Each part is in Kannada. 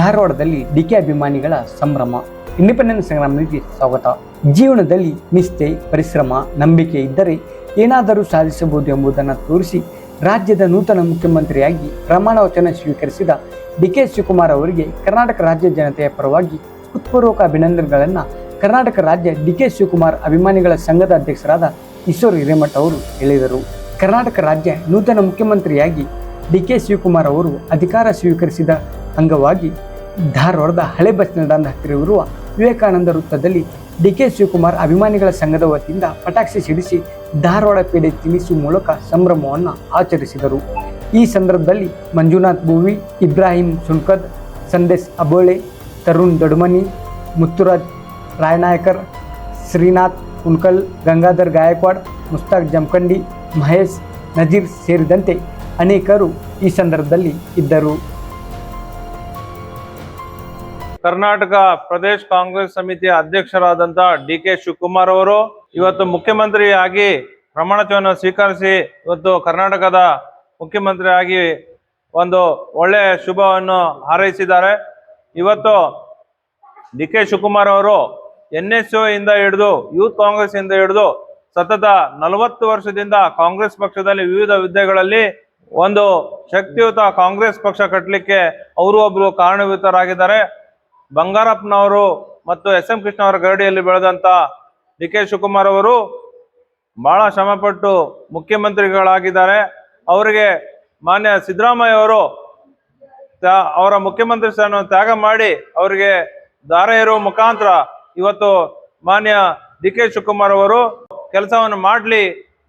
ಧಾರವಾಡದಲ್ಲಿ ಡಿಕೆ ಅಭಿಮಾನಿಗಳ ಸಂಭ್ರಮ. ಇಂಡಿಪೆಂಡೆನ್ಸ್ ಸಂಗ್ರಾಮಕ್ಕೆ ಸ್ವಾಗತ. ಜೀವನದಲ್ಲಿ ನಿಷ್ಠೆ, ಪರಿಶ್ರಮ, ನಂಬಿಕೆ ಇದ್ದರೆ ಏನಾದರೂ ಸಾಧಿಸಬಹುದು ಎಂಬುದನ್ನು ತೋರಿಸಿ ರಾಜ್ಯದ ನೂತನ ಮುಖ್ಯಮಂತ್ರಿಯಾಗಿ ಪ್ರಮಾಣ ವಚನ ಸ್ವೀಕರಿಸಿದ ಡಿಕೆ ಶಿವಕುಮಾರ್ ಅವರಿಗೆ ಕರ್ನಾಟಕ ರಾಜ್ಯ ಜನತೆಯ ಪರವಾಗಿ ಹೃತ್ಪೂರ್ವಕ ಅಭಿನಂದನೆಗಳನ್ನು ಕರ್ನಾಟಕ ರಾಜ್ಯ ಡಿಕೆ ಶಿವಕುಮಾರ್ ಅಭಿಮಾನಿಗಳ ಸಂಘದ ಅಧ್ಯಕ್ಷರಾದ ಈಶ್ವರ್ ಹಿರೇಮಠ ಅವರು ಹೇಳಿದರು. ಕರ್ನಾಟಕ ರಾಜ್ಯ ನೂತನ ಮುಖ್ಯಮಂತ್ರಿಯಾಗಿ ಡಿಕೆ ಶಿವಕುಮಾರ್ ಅವರು ಅಧಿಕಾರ ಸ್ವೀಕರಿಸಿದ ಅಂಗವಾಗಿ ಧಾರವಾಡದ ಹಳೆ ಬಸ್ ನಿಲ್ದಾಣದ ಹತ್ತಿರವಿರುವ ವಿವೇಕಾನಂದ ವೃತ್ತದಲ್ಲಿ ಡಿಕೆ ಶಿವಕುಮಾರ್ ಅಭಿಮಾನಿಗಳ ಸಂಘದ ವತಿಯಿಂದ ಪಟಾಕ್ಷಿ ಸಿಡಿಸಿ ಧಾರವಾಡ ಪೇಡೆ ತಿನ್ನಿಸುವ ಮೂಲಕ ಸಂಭ್ರಮವನ್ನು ಆಚರಿಸಿದರು. ಈ ಸಂದರ್ಭದಲ್ಲಿ ಮಂಜುನಾಥ್ ಭೂವಿ, ಇಬ್ರಾಹಿಂ ಸುನ್ಕದ್, ಸಂದೇಶ್ ಅಬೋಳೆ, ತರುಣ್ ದೊಡ್ಮನಿ, ಮುತ್ತುರಾಜ್ ರಾಯನಾಯಕರ್, ಶ್ರೀನಾಥ್ ಕುನ್ಕಲ್, ಗಂಗಾಧರ್ ಗಾಯಕ್ವಾಡ್, ಮುಸ್ತಾಕ್ ಜಮಖಂಡಿ, ಮಹೇಶ್ ನಜೀರ್ ಸೇರಿದಂತೆ ಅನೇಕರು ಈ ಸಂದರ್ಭದಲ್ಲಿ ಇದ್ದರು. ಕರ್ನಾಟಕ ಪ್ರದೇಶ ಕಾಂಗ್ರೆಸ್ ಸಮಿತಿಯ ಅಧ್ಯಕ್ಷರಾದಂಥ ಡಿಕೆ ಶಿವಕುಮಾರ್ ಅವರು ಇವತ್ತು ಮುಖ್ಯಮಂತ್ರಿಯಾಗಿ ಪ್ರಮಾಣವಚನ ಸ್ವೀಕರಿಸಿ ಇವತ್ತು ಕರ್ನಾಟಕದ ಮುಖ್ಯಮಂತ್ರಿಯಾಗಿ ಒಂದು ಒಳ್ಳೆಯ ಶುಭವನ್ನು ಹಾರೈಸಿದ್ದಾರೆ. ಇವತ್ತು ಡಿಕೆ ಶಿವಕುಮಾರ್ ಅವರು NSU ಇಂದ ಹಿಡಿದು ಯೂತ್ ಕಾಂಗ್ರೆಸ್ ಇಂದ ಹಿಡಿದು ಸತತ 40 ವರ್ಷದಿಂದ ಕಾಂಗ್ರೆಸ್ ಪಕ್ಷದಲ್ಲಿ ವಿವಿಧ ಹುದ್ದೆಗಳಲ್ಲಿ ಒಂದು ಶಕ್ತಿಯುತ ಕಾಂಗ್ರೆಸ್ ಪಕ್ಷ ಕಟ್ಟಲಿಕ್ಕೆ ಅವರು ಒಬ್ಬರು ಕಾರಣೀಭೂತರಾಗಿದ್ದಾರೆ. ಬಂಗಾರಪ್ಪನವರು ಮತ್ತು SM ಕೃಷ್ಣ ಅವರ ಗರಡಿಯಲ್ಲಿ ಬೆಳೆದಂತ ಡಿಕೆ ಶಿವಕುಮಾರ್ ಅವರು ಬಹಳ ಶ್ರಮಪಟ್ಟು ಮುಖ್ಯಮಂತ್ರಿಗಳಾಗಿದ್ದಾರೆ. ಅವರಿಗೆ ಮಾನ್ಯ ಸಿದ್ದರಾಮಯ್ಯ ಅವರು ಅವರ ಮುಖ್ಯಮಂತ್ರಿ ಸ್ಥಾನವನ್ನು ತ್ಯಾಗ ಮಾಡಿ ಅವರಿಗೆ ದಾರ ಇರುವ ಮುಖಾಂತರ ಇವತ್ತು ಮಾನ್ಯ ಡಿಕೆ ಶಿವಕುಮಾರ್ ಅವರು ಕೆಲಸವನ್ನು ಮಾಡಲಿ,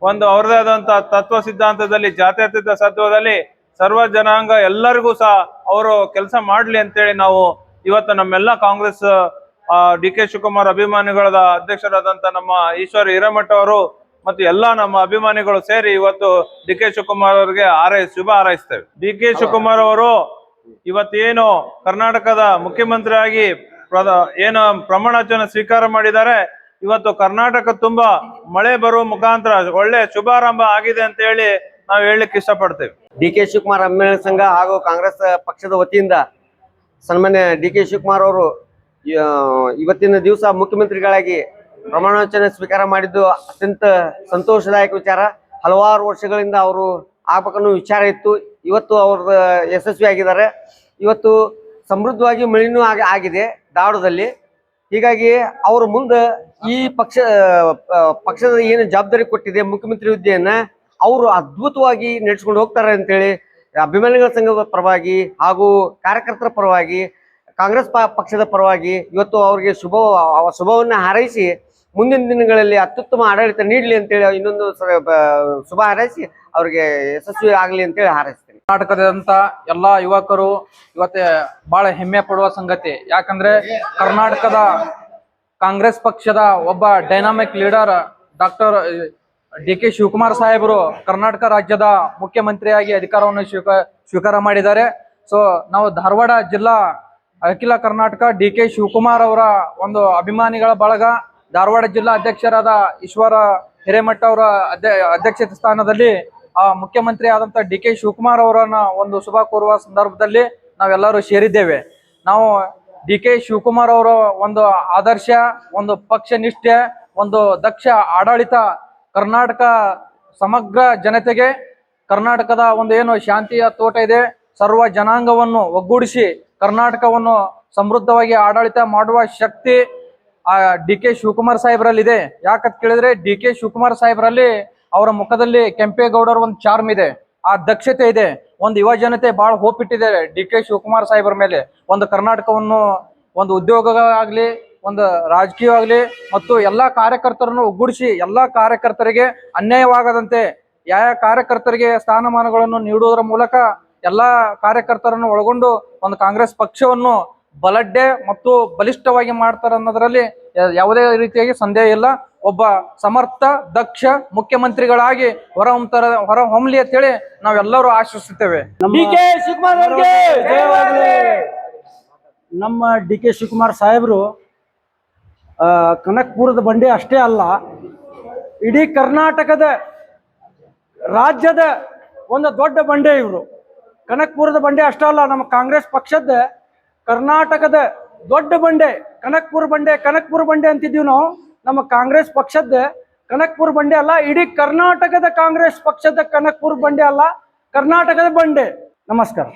ಒಂದು ಅವರದೇ ಆದಂತ ತತ್ವ ಸಿದ್ಧಾಂತದಲ್ಲಿ, ಜಾತ್ಯತೀತ ತತ್ವದಲ್ಲಿ ಸರ್ವ ಜನಾಂಗ ಎಲ್ಲರಿಗೂ ಸಹ ಅವರು ಕೆಲಸ ಮಾಡಲಿ ಅಂತೇಳಿ ನಾವು ಇವತ್ತು ನಮ್ಮೆಲ್ಲ ಕಾಂಗ್ರೆಸ್ ಡಿಕೆ ಶಿವಕುಮಾರ್ ಅಭಿಮಾನಿಗಳ ಅಧ್ಯಕ್ಷರಾದಂತ ನಮ್ಮ ಈಶ್ವರ್ ಹಿರೇಮಠ ಅವರು ಮತ್ತು ಎಲ್ಲ ನಮ್ಮ ಅಭಿಮಾನಿಗಳು ಸೇರಿ ಇವತ್ತು ಡಿಕೆ ಶಿವಕುಮಾರ್ ಅವರಿಗೆ ಶುಭ ಹಾರೈಸ್ತೇವೆ. ಡಿಕೆ ಶಿವಕುಮಾರ್ ಅವರು ಇವತ್ತೇನು ಕರ್ನಾಟಕದ ಮುಖ್ಯಮಂತ್ರಿಯಾಗಿ ಏನು ಪ್ರಮಾಣ ವಚನ ಸ್ವೀಕಾರ ಮಾಡಿದ್ದಾರೆ, ಇವತ್ತು ಕರ್ನಾಟಕ ತುಂಬಾ ಮಳೆ ಬರುವ ಮುಖಾಂತರ ಒಳ್ಳೆ ಶುಭಾರಂಭ ಆಗಿದೆ ಅಂತ ಹೇಳಿ ನಾವು ಹೇಳಲಿಕ್ಕೆ ಇಷ್ಟಪಡ್ತೇವೆ. ಡಿಕೆ ಶಿವಕುಮಾರ್ ಅಭಿಮಾನಿ ಸಂಘ ಹಾಗೂ ಕಾಂಗ್ರೆಸ್ ಪಕ್ಷದ ವತಿಯಿಂದ ಸನ್ಮಾನ್ಯ ಡಿಕೆ ಶಿವಕುಮಾರ್ ಅವರು ಇವತ್ತಿನ ದಿವಸ ಮುಖ್ಯಮಂತ್ರಿಗಳಾಗಿ ಪ್ರಮಾಣ ವಚನ ಸ್ವೀಕಾರ ಮಾಡಿದ್ದು ಅತ್ಯಂತ ಸಂತೋಷದಾಯಕ ವಿಚಾರ. ಹಲವಾರು ವರ್ಷಗಳಿಂದ ಅವರು ಆಗ್ಬೇಕನ್ನೋ ವಿಚಾರ ಇತ್ತು. ಇವತ್ತು ಅವ್ರ ಯಶಸ್ವಿ ಆಗಿದ್ದಾರೆ. ಇವತ್ತು ಸಮೃದ್ಧವಾಗಿ ಮಳೆನೂ ಆಗಿದೆ ಧಾರವಾಡದಲ್ಲಿ. ಹೀಗಾಗಿ ಅವರು ಮುಂದೆ ಈ ಪಕ್ಷದ ಏನು ಜವಾಬ್ದಾರಿ ಕೊಟ್ಟಿದೆ ಮುಖ್ಯಮಂತ್ರಿ ಹುದ್ದೆಯನ್ನ ಅವರು ಅದ್ಭುತವಾಗಿ ನಡೆಸ್ಕೊಂಡು ಹೋಗ್ತಾರೆ ಅಂತೇಳಿ ಅಭಿಮಾನಿಗಳ ಸಂಘದ ಪರವಾಗಿ ಹಾಗೂ ಕಾರ್ಯಕರ್ತರ ಪರವಾಗಿ ಕಾಂಗ್ರೆಸ್ ಪಕ್ಷದ ಪರವಾಗಿ ಇವತ್ತು ಅವರಿಗೆ ಶುಭವನ್ನ ಹಾರೈಸಿ ಮುಂದಿನ ದಿನಗಳಲ್ಲಿ ಅತ್ಯುತ್ತಮ ಆಡಳಿತ ನೀಡಲಿ ಅಂತೇಳಿ ಇನ್ನೊಂದು ಶುಭ ಹಾರೈಸಿ ಅವ್ರಿಗೆ ಯಶಸ್ವಿ ಆಗಲಿ ಅಂತೇಳಿ ಹಾರೈಸ್ತೀನಿ. ಕರ್ನಾಟಕದಂತ ಎಲ್ಲಾ ಯುವಕರು ಇವತ್ತೇ ಬಹಳ ಹೆಮ್ಮೆ ಪಡುವ ಸಂಗತಿ. ಯಾಕಂದ್ರೆ ಕರ್ನಾಟಕದ ಕಾಂಗ್ರೆಸ್ ಪಕ್ಷದ ಒಬ್ಬ dynamic leader doctor DK Shivakumar ಸಾಹೇಬರು ಕರ್ನಾಟಕ ರಾಜ್ಯದ ಮುಖ್ಯಮಂತ್ರಿಯಾಗಿ ಅಧಿಕಾರವನ್ನು ಸ್ವೀಕಾರ ಮಾಡಿದ್ದಾರೆ. ಸೊ ನಾವು ಧಾರವಾಡ ಜಿಲ್ಲಾ ಅಖಿಲ ಕರ್ನಾಟಕ ಡಿಕೆ ಶಿವಕುಮಾರ್ ಅವರ ಒಂದು ಅಭಿಮಾನಿಗಳ ಬಳಗ, ಧಾರವಾಡ ಜಿಲ್ಲಾ ಅಧ್ಯಕ್ಷರಾದ ಈಶ್ವರ ಹಿರೇಮಠ ಅವರ ಅಧ್ಯಕ್ಷತೆ ಸ್ಥಾನದಲ್ಲಿ ಮುಖ್ಯಮಂತ್ರಿ ಆದಂತ ಡಿಕೆ ಶಿವಕುಮಾರ್ ಅವರನ್ನ ಒಂದು ಶುಭ ಕೋರುವ ಸಂದರ್ಭದಲ್ಲಿ ನಾವೆಲ್ಲರೂ ಸೇರಿದ್ದೇವೆ. ನಾವು ಡಿಕೆ ಶಿವಕುಮಾರ್ ಅವರ ಒಂದು ಆದರ್ಶ, ಒಂದು ಪಕ್ಷ ನಿಷ್ಠೆ, ಒಂದು ದಕ್ಷ ಆಡಳಿತ ಕರ್ನಾಟಕ ಸಮಗ್ರ ಜನತೆಗೆ ಕರ್ನಾಟಕದ ಒಂದು ಏನು ಶಾಂತಿಯ ತೋಟ ಇದೆ, ಸರ್ವ ಜನಾಂಗವನ್ನು ಒಗ್ಗೂಡಿಸಿ ಕರ್ನಾಟಕವನ್ನು ಸಮೃದ್ಧವಾಗಿ ಆಡಳಿತ ಮಾಡುವ ಶಕ್ತಿ ಡಿಕೆ ಶಿವಕುಮಾರ್ ಸಾಹೇಬ್ರಲ್ಲಿದೆ. ಯಾಕಂತ ಕೇಳಿದ್ರೆ ಡಿಕೆ ಶಿವಕುಮಾರ್ ಸಾಹೇಬ್ರಲ್ಲಿ ಅವರ ಮುಖದಲ್ಲಿ ಕೆಂಪೇಗೌಡರ ಒಂದು ಚಾರ್ಮ್ ಇದೆ, ಆ ದಕ್ಷತೆ ಇದೆ. ಒಂದು ಯುವ ಜನತೆ ಬಹಳ ಹೋಪ್ ಇಟ್ಟಿದ್ದಾರೆ ಡಿಕೆ ಶಿವಕುಮಾರ್ ಸಾಹೇಬ್ರ ಮೇಲೆ. ಒಂದು ಕರ್ನಾಟಕವನ್ನು ಒಂದು ಉದ್ಯೋಗ ಆಗ್ಲಿ, ಒಂದು ರಾಜಕೀಯ ಆಗಲಿ ಮತ್ತು ಎಲ್ಲಾ ಕಾರ್ಯಕರ್ತರನ್ನು ಒಗ್ಗೂಡಿಸಿ ಎಲ್ಲಾ ಕಾರ್ಯಕರ್ತರಿಗೆ ಅನ್ಯಾಯವಾಗದಂತೆ ಯಾವ ಕಾರ್ಯಕರ್ತರಿಗೆ ಸ್ಥಾನಮಾನಗಳನ್ನು ನೀಡುವುದರ ಮೂಲಕ ಎಲ್ಲಾ ಕಾರ್ಯಕರ್ತರನ್ನು ಒಳಗೊಂಡು ಒಂದು ಕಾಂಗ್ರೆಸ್ ಪಕ್ಷವನ್ನು ಬಲಡ್ಡೆ ಮತ್ತು ಬಲಿಷ್ಠವಾಗಿ ಮಾಡ್ತಾರೆ ಅನ್ನೋದ್ರಲ್ಲಿ ಯಾವುದೇ ರೀತಿಯಾಗಿ ಸಂದೇಹ ಇಲ್ಲ. ಒಬ್ಬ ಸಮರ್ಥ ದಕ್ಷ ಮುಖ್ಯಮಂತ್ರಿಗಳಾಗಿ ಹೊರ ಹೊಮ್ಮಲಿ ಅಂತ ಹೇಳಿ ನಾವೆಲ್ಲರೂ ಆಶಿಸುತ್ತೇವೆ. ನಮ್ಮ ಡಿಕೆ ಶಿವಕುಮಾರ್ ಸಾಹೇಬರು ಕನಕಪುರದ ಬಂಡೆ ಅಷ್ಟೇ ಅಲ್ಲ, ಇಡೀ ಕರ್ನಾಟಕದ ರಾಜ್ಯದ ಒಂದು ದೊಡ್ಡ ಬಂಡೆ ಇವರು. ಕನಕಪುರದ ಬಂಡೆ ಅಷ್ಟೇ ಅಲ್ಲ, ನಮ್ಮ ಕಾಂಗ್ರೆಸ್ ಪಕ್ಷದ ಕರ್ನಾಟಕದ ದೊಡ್ಡ ಬಂಡೆ ಕನಕ್ಪುರ ಬಂಡೆ ಅಂತಿದ್ದೀವಿ ನಾವು. ನಮ್ಮ ಕಾಂಗ್ರೆಸ್ ಪಕ್ಷದ ಕನಕ್ಪುರ ಬಂಡೆ ಅಲ್ಲ, ಇಡೀ ಕರ್ನಾಟಕದ ಕಾಂಗ್ರೆಸ್ ಪಕ್ಷದ ಕನಕ್ಪುರ ಬಂಡೆ ಅಲ್ಲ, ಕರ್ನಾಟಕದ ಬಂಡೆ. ನಮಸ್ಕಾರ.